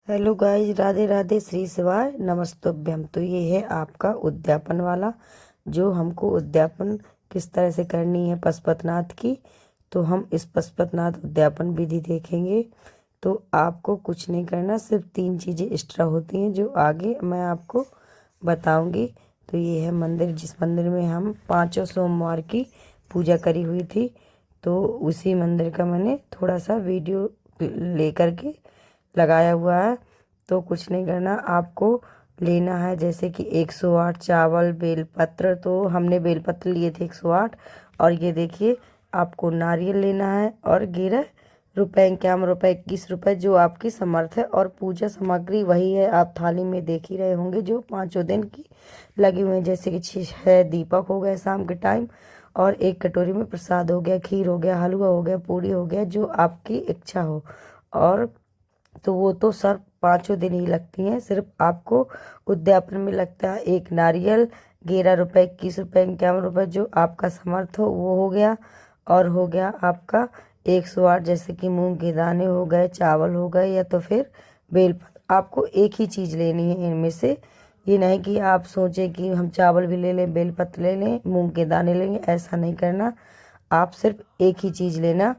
Hello guys, Radhe Radhe, Shri शिवाय नमस्तुभ्यम। तो ये है आपका उद्यापन वाला, जो हमको उद्यापन किस तरह से करनी है पशुपतिनाथ की। तो हम इस पशुपतिनाथ उद्यापन विधि देखेंगे। तो आपको कुछ नहीं करना, सिर्फ 3 चीज़ें एक्स्ट्रा होती हैं जो आगे मैं आपको बताऊंगी। तो ये है मंदिर, जिस मंदिर में हम पाँचों सोमवार की पूजा करी हुई थी। तो उसी मंदिर का मैंने थोड़ा सा वीडियो लेकर के लगाया हुआ है। तो कुछ नहीं करना, आपको लेना है जैसे कि 108 चावल, बेलपत्र। तो हमने बेलपत्र लिए थे 108। और ये देखिए, आपको नारियल लेना है और 11 रुपए, 51 रुपए, 21 रुपए, जो आपकी समर्थ है। और पूजा सामग्री वही है, आप थाली में देख ही रहे होंगे, जो पाँचों दिन की लगी हुई है। जैसे कि 6 दीपक हो गए शाम के टाइम, और एक कटोरी में प्रसाद हो गया, खीर हो गया, हलवा हो गया, पूड़ी हो गया, जो आपकी इच्छा हो। और तो वो तो सर पाँचों दिन ही लगती हैं। सिर्फ आपको उद्यापन में लगता है एक नारियल, 11 रुपए, 21 रुपए, 51 रुपए, जो आपका समर्थ हो वो हो गया। और हो गया आपका 108, जैसे कि मूंग के दाने हो गए, चावल हो गए, या तो फिर बेलपत्र। आपको एक ही चीज़ लेनी है इनमें से। ये नहीं कि आप सोचें कि हम चावल भी ले लें, बेलपत्र ले लें, मूंग के दाने लेंगे, ऐसा नहीं करना। आप सिर्फ एक ही चीज़ लेना।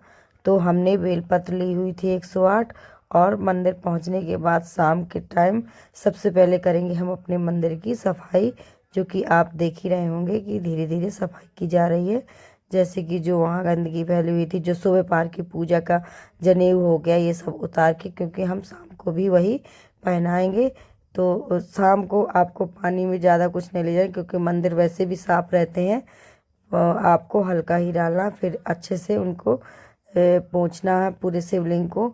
तो हमने बेलपत्र ली हुई थी 108। और मंदिर पहुंचने के बाद शाम के टाइम सबसे पहले करेंगे हम अपने मंदिर की सफाई, जो कि आप देख ही रहे होंगे कि धीरे धीरे सफाई की जा रही है। जैसे कि जो वहाँ गंदगी फैली हुई थी, जो सुबह पार की पूजा का जनेऊ हो गया, ये सब उतार के, क्योंकि हम शाम को भी वही पहनाएंगे। तो शाम को आपको पानी में ज़्यादा कुछ नहीं ले जाए, क्योंकि मंदिर वैसे भी साफ रहते हैं। आपको हल्का ही डालना, फिर अच्छे से उनको पोंछना है, पूरे शिवलिंग को।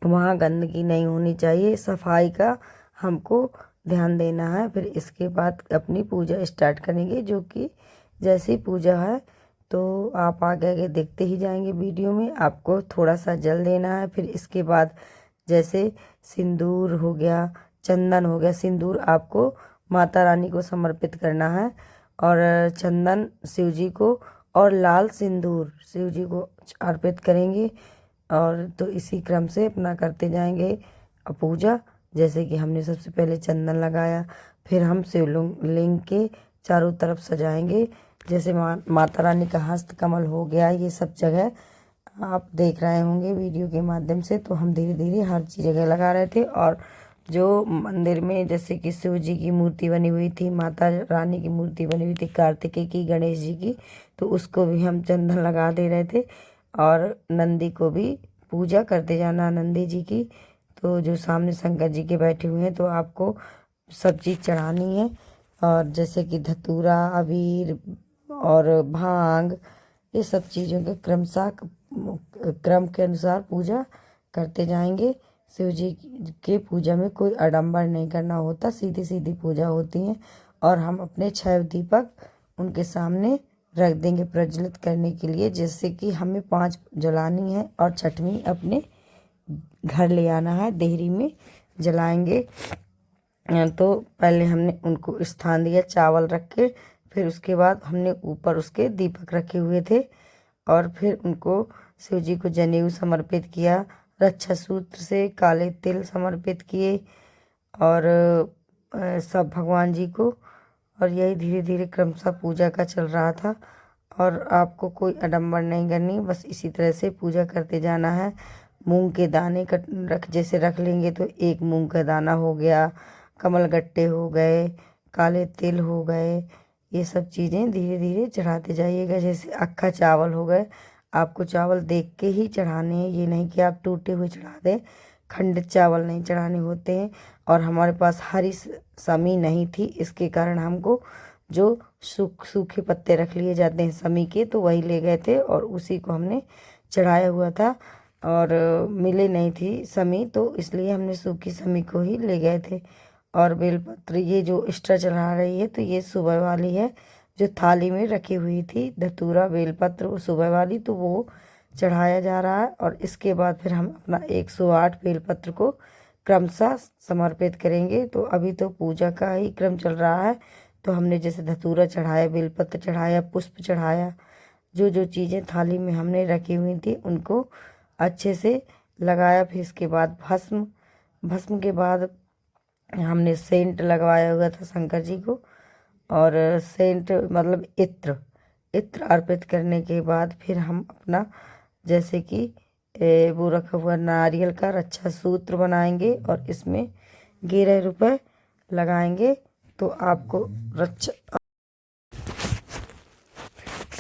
वहाँ गंदगी नहीं होनी चाहिए, सफाई का हमको ध्यान देना है। फिर इसके बाद अपनी पूजा स्टार्ट करेंगे, जो कि जैसी पूजा है तो आप आगे आगे देखते ही जाएंगे वीडियो में। आपको थोड़ा सा जल देना है। फिर इसके बाद जैसे सिंदूर हो गया, चंदन हो गया। सिंदूर आपको माता रानी को समर्पित करना है, और चंदन शिव जी को, और लाल सिंदूर शिव जी को अर्पित करेंगे। और तो इसी क्रम से अपना करते जाएंगे पूजा। जैसे कि हमने सबसे पहले चंदन लगाया, फिर हम शिवलिंग लिंग के चारों तरफ सजाएंगे। जैसे माता रानी का हस्त कमल हो गया, ये सब जगह आप देख रहे होंगे वीडियो के माध्यम से। तो हम धीरे धीरे हर चीज जगह लगा रहे थे। और जो मंदिर में जैसे कि शिव जी की मूर्ति बनी हुई थी, माता रानी की मूर्ति बनी हुई थी, कार्तिकेय की, गणेश जी की, तो उसको भी हम चंदन लगा दे रहे थे। और नंदी को भी पूजा करते जाना, नंदी जी की। तो जो सामने शंकर जी के बैठे हुए हैं, तो आपको सब चीज़ चढ़ानी है। और जैसे कि धतूरा, अबीर और भांग, ये सब चीज़ों के क्रमशः क्रम के अनुसार पूजा करते जाएंगे। शिव जी के पूजा में कोई आडंबर नहीं करना होता, सीधी सीधी पूजा होती है। और हम अपने 6 दीपक उनके सामने रख देंगे प्रज्वलित करने के लिए। जैसे कि हमें 5 जलानी है, और छठवीं अपने घर ले आना है, देहरी में जलाएंगे। तो पहले हमने उनको स्थान दिया चावल रख के, फिर उसके बाद हमने ऊपर उसके दीपक रखे हुए थे। और फिर उनको शिव जी को जनेऊ समर्पित किया, रक्षा सूत्र से काले तिल समर्पित किए, और सब भगवान जी को। और यही धीरे धीरे क्रमशः पूजा का चल रहा था। और आपको कोई आडंबर नहीं करनी, बस इसी तरह से पूजा करते जाना है। मूंग के दाने जैसे रख लेंगे, तो एक मूंग का दाना हो गया, कमल गट्टे हो गए, काले तिल हो गए, ये सब चीज़ें धीरे धीरे चढ़ाते जाइएगा। जैसे अक्खा चावल हो गए, आपको चावल देख के ही चढ़ाने हैं, ये नहीं कि आप टूटे हुए चढ़ा दें। खंडित चावल नहीं चढ़ाने होते हैं। और हमारे पास हरी समी नहीं थी, इसके कारण हमको जो सूखे पत्ते रख लिए जाते हैं समी के, तो वही ले गए थे, और उसी को हमने चढ़ाया हुआ था। और मिले नहीं थी समी, तो इसलिए हमने सूखी समी को ही ले गए थे। और बेलपत्र ये जो एक्स्ट्रा चढ़ा रही है, तो ये सुबह वाली है, जो थाली में रखी हुई थी धतूरा बेलपत्र, वो सुबह वाली, तो वो चढ़ाया जा रहा है। और इसके बाद फिर हम अपना 108 बेलपत्र को क्रमशः समर्पित करेंगे। तो अभी तो पूजा का ही क्रम चल रहा है। तो हमने जैसे धतूरा चढ़ाया, बेलपत्र चढ़ाया, पुष्प चढ़ाया, जो जो चीज़ें थाली में हमने रखी हुई थी उनको अच्छे से लगाया। फिर इसके बाद भस्म भस्म के बाद हमने सेंट लगवाया हुआ था शंकर जी को, और सेंट मतलब इत्र इत्र अर्पित करने के बाद फिर हम अपना जैसे कि वो रखा हुआ नारियल का रक्षा सूत्र बनाएंगे और इसमें 11 रुपए लगाएंगे। तो आपको रक्षा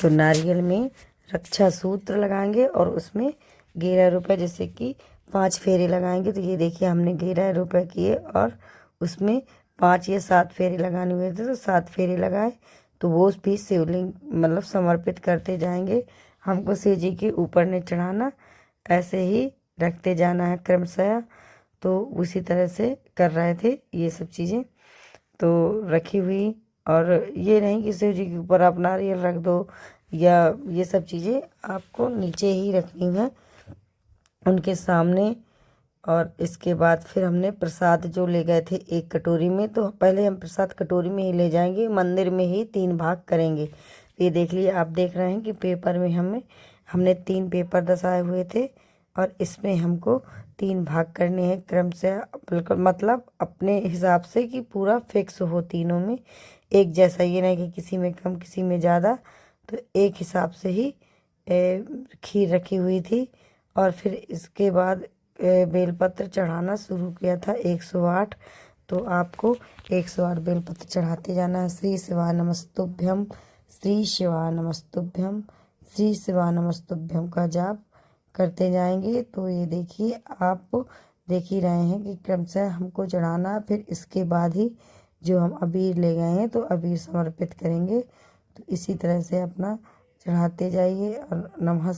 तो नारियल में रक्षा सूत्र लगाएंगे और उसमें 11 रुपए, जैसे कि 5 फेरे लगाएंगे। तो ये देखिए हमने 11 रुपए किए और उसमें 5 या 7 फेरे लगाने हुए थे, तो 7 फेरे लगाए। तो वो भी शिवलिंग मतलब समर्पित करते जाएंगे। हमको शिव जी के ऊपर नहीं चढ़ाना, ऐसे ही रखते जाना है क्रमशः। तो उसी तरह से कर रहे थे ये सब चीज़ें तो रखी हुई। और ये नहीं कि शिव जी के ऊपर आप नारियल रख दो या ये सब चीज़ें आपको नीचे ही रखनी है उनके सामने। और इसके बाद फिर हमने प्रसाद जो ले गए थे एक कटोरी में, तो पहले हम प्रसाद कटोरी में ही ले जाएंगे, मंदिर में ही 3 भाग करेंगे। ये देख लिए, आप देख रहे हैं कि पेपर में हमने 3 पेपर दर्शाए हुए थे और इसमें हमको 3 भाग करने हैं क्रम से, बिल्कुल मतलब अपने हिसाब से कि पूरा फिक्स हो तीनों में एक जैसा, ये नहीं कि किसी में कम किसी में ज़्यादा। तो एक हिसाब से ही खीर रखी हुई थी। और फिर इसके बाद बेलपत्र चढ़ाना शुरू किया था 108। तो आपको 108 बेलपत्र चढ़ाते जाना है। श्री शिवाय नमस्तुभ्यम, श्री शिवाय नमस्तुभ्यम, श्री शिवाय नमस्तुभ्यम का जाप करते जाएंगे। तो ये देखिए, आप देख ही रहे हैं कि क्रमशः हमको चढ़ाना। फिर इसके बाद ही जो हम अबीर ले गए हैं तो अबीर समर्पित करेंगे। तो इसी तरह से अपना चढ़ाते जाइए। और नमः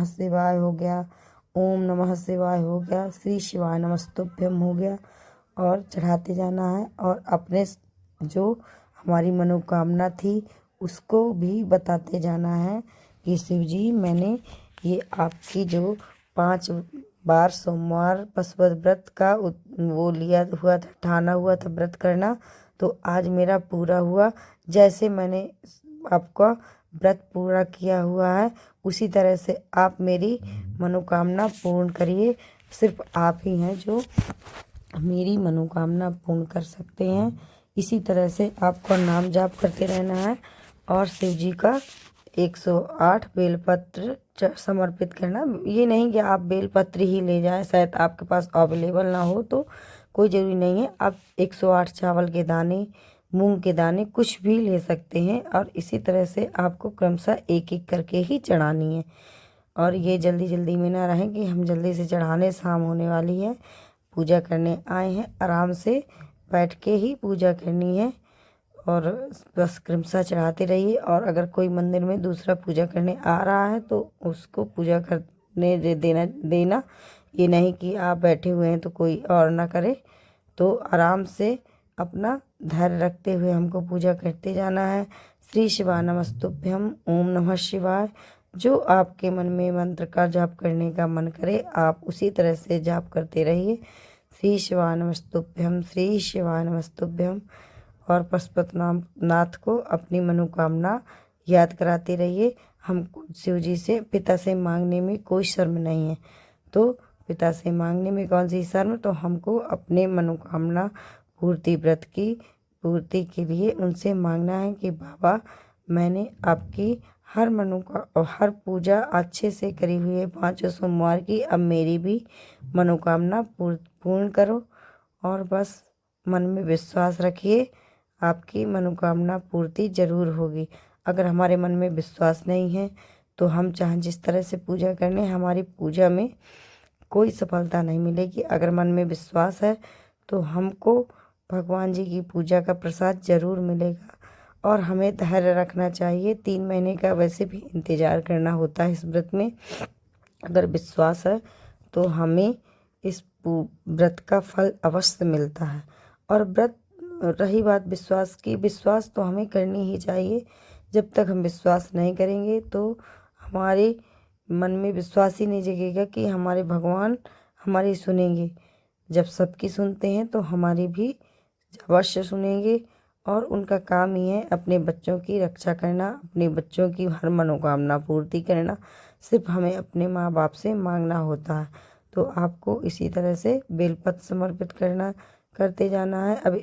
शिवाय हो गया, ओम नमः शिवाय हो गया, श्री शिवाय नमस्तुभ्यम हो गया, और चढ़ाते जाना है। और अपने जो हमारी मनोकामना थी उसको भी बताते जाना है कि शिव जी, मैंने ये आपकी जो 5 बार सोमवार पशुपत व्रत का वो लिया हुआ था, ठाना हुआ था व्रत करना, तो आज मेरा पूरा हुआ। जैसे मैंने आपका व्रत पूरा किया हुआ है उसी तरह से आप मेरी मनोकामना पूर्ण करिए। सिर्फ आप ही हैं जो मेरी मनोकामना पूर्ण कर सकते हैं। इसी तरह से आपको नाम जाप करते रहना है और शिव जी का 108 बेलपत्र समर्पित करना। ये नहीं कि आप बेलपत्र ही ले जाएं, शायद आपके पास अवेलेबल ना हो तो कोई ज़रूरी नहीं है। आप 108 चावल के दाने, मूंग के दाने कुछ भी ले सकते हैं। और इसी तरह से आपको क्रमशः एक एक करके ही चढ़ानी है। और ये जल्दी जल्दी में ना रहें कि हम जल्दी से चढ़ाने, शाम होने वाली है, पूजा करने आए हैं, आराम से बैठ के ही पूजा करनी है। और बस क्रमशः चढ़ाते रहिए। और अगर कोई मंदिर में दूसरा पूजा करने आ रहा है तो उसको पूजा करने देना। ये नहीं कि आप बैठे हुए हैं तो कोई और ना करे। तो आराम से अपना धैर्य रखते हुए हमको पूजा करते जाना है। श्री शिवाय नमस्तुभ्यम, ओम नमः शिवाय। जो आपके मन में मंत्र का जाप करने का मन करे आप उसी तरह से जाप करते रहिए। श्री शिवाय नमस्तुभ्यम, श्री शिवाय नमस्तुभ्यम। और पशुपतिनाथ को अपनी मनोकामना याद कराते रहिए। हम शिव जी से, पिता से मांगने में कोई शर्म नहीं है। तो पिता से मांगने में कौन सी शर्म, तो हमको अपने मनोकामना पूर्ति, व्रत की पूर्ति के लिए उनसे मांगना है कि बाबा, मैंने आपकी हर पूजा अच्छे से करी हुई है 5 सोमवार की, अब मेरी भी मनोकामना पूर्ण करो। और बस मन में विश्वास रखिए, आपकी मनोकामना पूर्ति जरूर होगी। अगर हमारे मन में विश्वास नहीं है तो हम चाहे जिस तरह से पूजा करने, हमारी पूजा में कोई सफलता नहीं मिलेगी। अगर मन में विश्वास है तो हमको भगवान जी की पूजा का प्रसाद जरूर मिलेगा। और हमें धैर्य रखना चाहिए। 3 महीने का वैसे भी इंतज़ार करना होता है इस व्रत में। अगर विश्वास है तो हमें इस व्रत का फल अवश्य मिलता है। और व्रत, रही बात विश्वास की, विश्वास तो हमें करनी ही चाहिए। जब तक हम विश्वास नहीं करेंगे तो हमारे मन में विश्वास ही नहीं जगेगा कि हमारे भगवान हमारी सुनेंगे। जब सबकी सुनते हैं तो हमारी भी अवश्य सुनेंगे। और उनका काम ही है अपने बच्चों की रक्षा करना, अपने बच्चों की हर मनोकामना पूर्ति करना। सिर्फ हमें अपने माँ बाप से मांगना होता है। तो आपको इसी तरह से बेलपत्र समर्पित करते जाना है। अब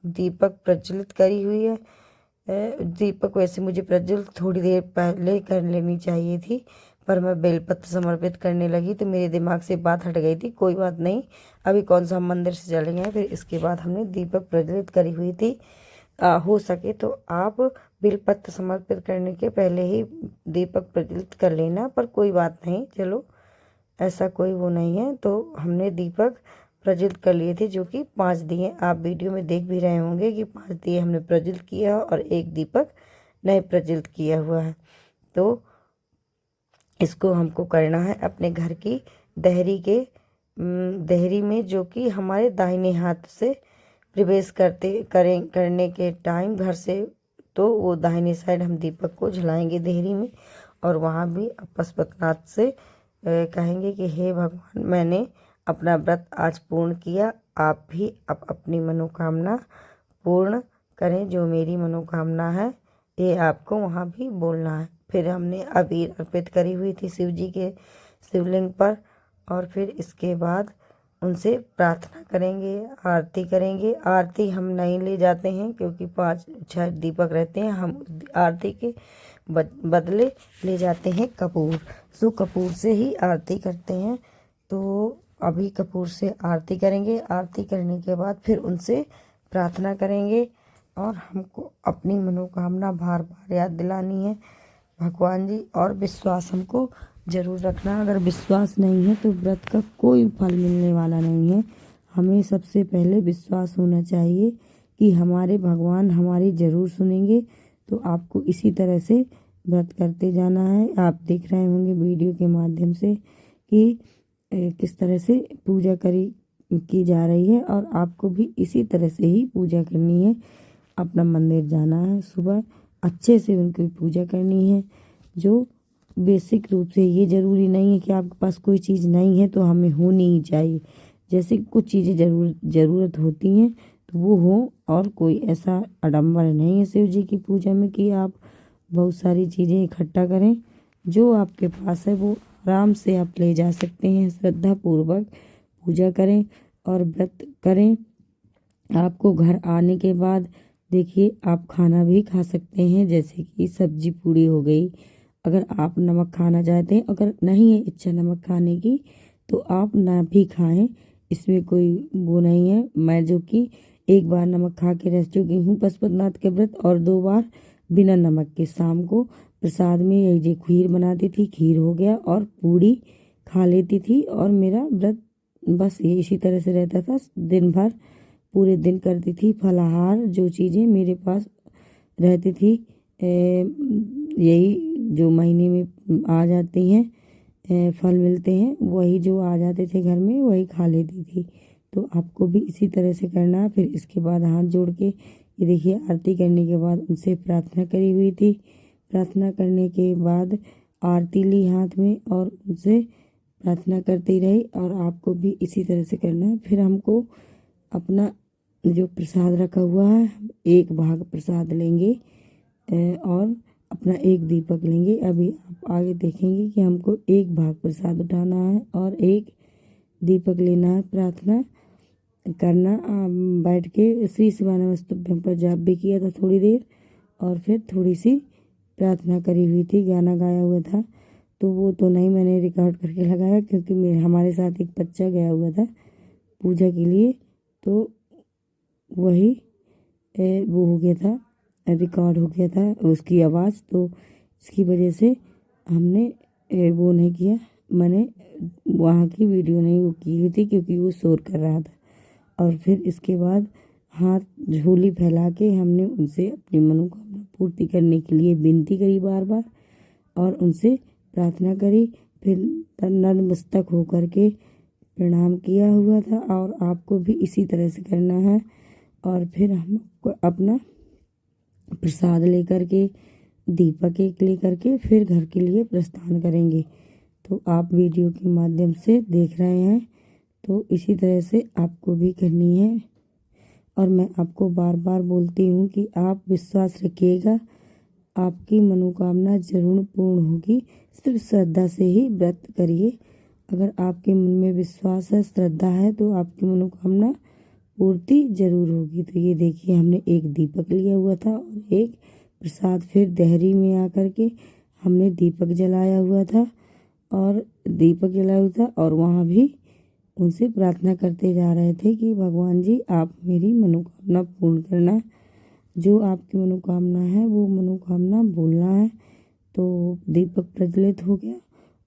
दीपक प्रज्वलित करी हुई है। दीपक वैसे मुझे प्रज्वलित थोड़ी देर पहले कर लेनी चाहिए थी, पर मैं बेलपत्र समर्पित करने लगी तो मेरे दिमाग से बात हट गई थी। कोई बात नहीं, अभी कौन सा हम मंदिर से चलेंगे। फिर इसके बाद हमने दीपक प्रज्वलित करी हुई थी। हो सके तो आप बेलपत्र समर्पित करने के पहले ही दीपक प्रज्वलित कर लेना, पर कोई बात नहीं, चलो ऐसा कोई वो नहीं है। तो हमने दीपक प्रज्वलित कर लिए थे, जो कि 5 दिए आप वीडियो में देख भी रहे होंगे कि 5 दिए हमने प्रज्वलित किया है और एक दीपक नहीं प्रज्वलित किया हुआ है। तो इसको हमको करना है अपने घर की देहरी में, जो कि हमारे दाहिने हाथ से प्रवेश करने के टाइम घर से, तो वो दाहिने साइड हम दीपक को जलाएंगे देहरी में। और वहाँ भी पशुपतिनाथ से कहेंगे कि हे भगवान, मैंने अपना व्रत आज पूर्ण किया, आप भी अपनी मनोकामना पूर्ण करें, जो मेरी मनोकामना है, ये आपको वहाँ भी बोलना है। फिर हमने अबीर अर्पित करी हुई थी शिव जी के शिवलिंग पर, और फिर इसके बाद उनसे प्रार्थना करेंगे, आरती करेंगे। आरती हम नहीं ले जाते हैं क्योंकि 5-6 दीपक रहते हैं, हम आरती के बदले ले जाते हैं कपूर। सो कपूर से ही आरती करते हैं। तो अभी कपूर से आरती करेंगे। आरती करने के बाद फिर उनसे प्रार्थना करेंगे और हमको अपनी मनोकामना बार बार याद दिलानी है भगवान जी। और विश्वास हमको ज़रूर रखना, अगर विश्वास नहीं है तो व्रत का कोई फल मिलने वाला नहीं है। हमें सबसे पहले विश्वास होना चाहिए कि हमारे भगवान हमारी ज़रूर सुनेंगे। तो आपको इसी तरह से व्रत करते जाना है। आप देख रहे होंगे वीडियो के माध्यम से कि किस तरह से पूजा की जा रही है, और आपको भी इसी तरह से ही पूजा करनी है। अपना मंदिर जाना है, सुबह अच्छे से उनकी पूजा करनी है। जो बेसिक रूप से, ये ज़रूरी नहीं है कि आपके पास कोई चीज़ नहीं है तो हमें होनी ही चाहिए। जैसे कुछ चीज़ें ज़रूरत होती हैं तो वो हो, और कोई ऐसा आडंबर नहीं है शिव जी की पूजा में कि आप बहुत सारी चीज़ें इकट्ठा करें। जो आपके पास है वो आराम से आप ले जा सकते हैं। श्रद्धापूर्वक पूजा करें और व्रत करें। आपको घर आने के बाद देखिए आप खाना भी खा सकते हैं, जैसे कि सब्जी पूड़ी हो गई। अगर आप नमक खाना चाहते हैं, अगर नहीं है इच्छा नमक खाने की, तो आप ना भी खाएं, इसमें कोई वो नहीं है। मैं जो कि एक बार नमक खा के रह चुकी हूँ पशुपतिनाथ के व्रत, और 2 बार बिना नमक के। शाम को प्रसाद में यही जो खीर बनाती थी, खीर हो गया, और पूड़ी खा लेती थी, और मेरा व्रत बस ये इसी तरह से रहता था। दिन भर पूरे दिन करती थी फलाहार। जो चीज़ें मेरे पास रहती थी, यही जो महीने में आ जाती हैं, फल मिलते हैं, वही जो आ जाते थे घर में वही खा लेती थी। तो आपको भी इसी तरह से करना है। फिर इसके बाद हाथ जोड़ के, ये देखिए आरती करने के बाद उनसे प्रार्थना करी हुई थी। प्रार्थना करने के बाद आरती ली हाथ में और उनसे प्रार्थना करती रही, और आपको भी इसी तरह से करना है। फिर हमको अपना जो प्रसाद रखा हुआ है, एक भाग प्रसाद लेंगे और अपना एक दीपक लेंगे। अभी आप आगे देखेंगे कि हमको एक भाग प्रसाद उठाना है और एक दीपक लेना है। प्रार्थना करना, बैठ के श्री शिवाय नमस्तुभ्यं पर जाप भी किया था थोड़ी देर, और फिर थोड़ी सी प्रार्थना करी हुई थी, गाना गाया हुआ था। तो वो तो नहीं मैंने रिकॉर्ड करके लगाया, क्योंकि हमारे साथ एक बच्चा गया हुआ था पूजा के लिए, तो वही वो हो गया था, रिकॉर्ड हो गया था उसकी आवाज़। तो इसकी वजह से हमने वो नहीं किया, मैंने वहाँ की वीडियो नहीं वो की हुई थी, क्योंकि वो शोर कर रहा था। और फिर इसके बाद हाथ झोली फैला के हमने उनसे अपनी मनोकामना पूर्ति करने के लिए विनती करी बार बार, और उनसे प्रार्थना करी। फिर नतमस्तक होकर के प्रणाम किया हुआ था, और आपको भी इसी तरह से करना है। और फिर हम अपना प्रसाद लेकर के, दीपक एक लेकर के फिर घर के लिए प्रस्थान करेंगे। तो आप वीडियो के माध्यम से देख रहे हैं, तो इसी तरह से आपको भी करनी है। और मैं आपको बार बार बोलती हूँ कि आप विश्वास रखिएगा, आपकी मनोकामना जरूर पूर्ण होगी। सिर्फ श्रद्धा से ही व्रत करिए, अगर आपके मन में विश्वास है, श्रद्धा है, तो आपकी मनोकामना पूर्ति जरूर होगी। तो ये देखिए, हमने एक दीपक लिया हुआ था और एक प्रसाद, फिर देहरी में आकर के हमने दीपक जलाया हुआ था और वहाँ भी उनसे प्रार्थना करते जा रहे थे कि भगवान जी, आप मेरी मनोकामना पूर्ण करना। जो आपकी मनोकामना है वो मनोकामना बोलना है। तो दीपक प्रज्वलित हो गया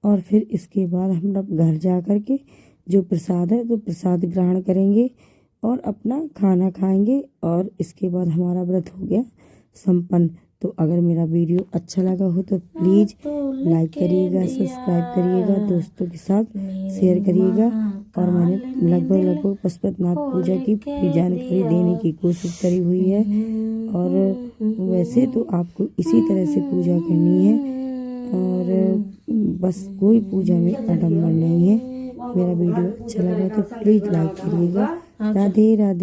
और फिर इसके बाद हम लोग घर जा कर के जो प्रसाद है तो प्रसाद ग्रहण करेंगे और अपना खाना खाएंगे और इसके बाद हमारा व्रत हो गया संपन्न। तो अगर मेरा वीडियो अच्छा लगा हो तो प्लीज़ लाइक करिएगा, सब्सक्राइब करिएगा, दोस्तों के साथ शेयर करिएगा। और मैंने लगभग पशुपतिनाथ पूजा की पूरी जानकारी देने की कोशिश करी हुई है। और वैसे तो आपको इसी तरह से पूजा करनी है और बस कोई पूजा में आडंबर नहीं है। मेरा वीडियो अच्छा लगा तो प्लीज़ लाइक करिएगा। राधे राधे।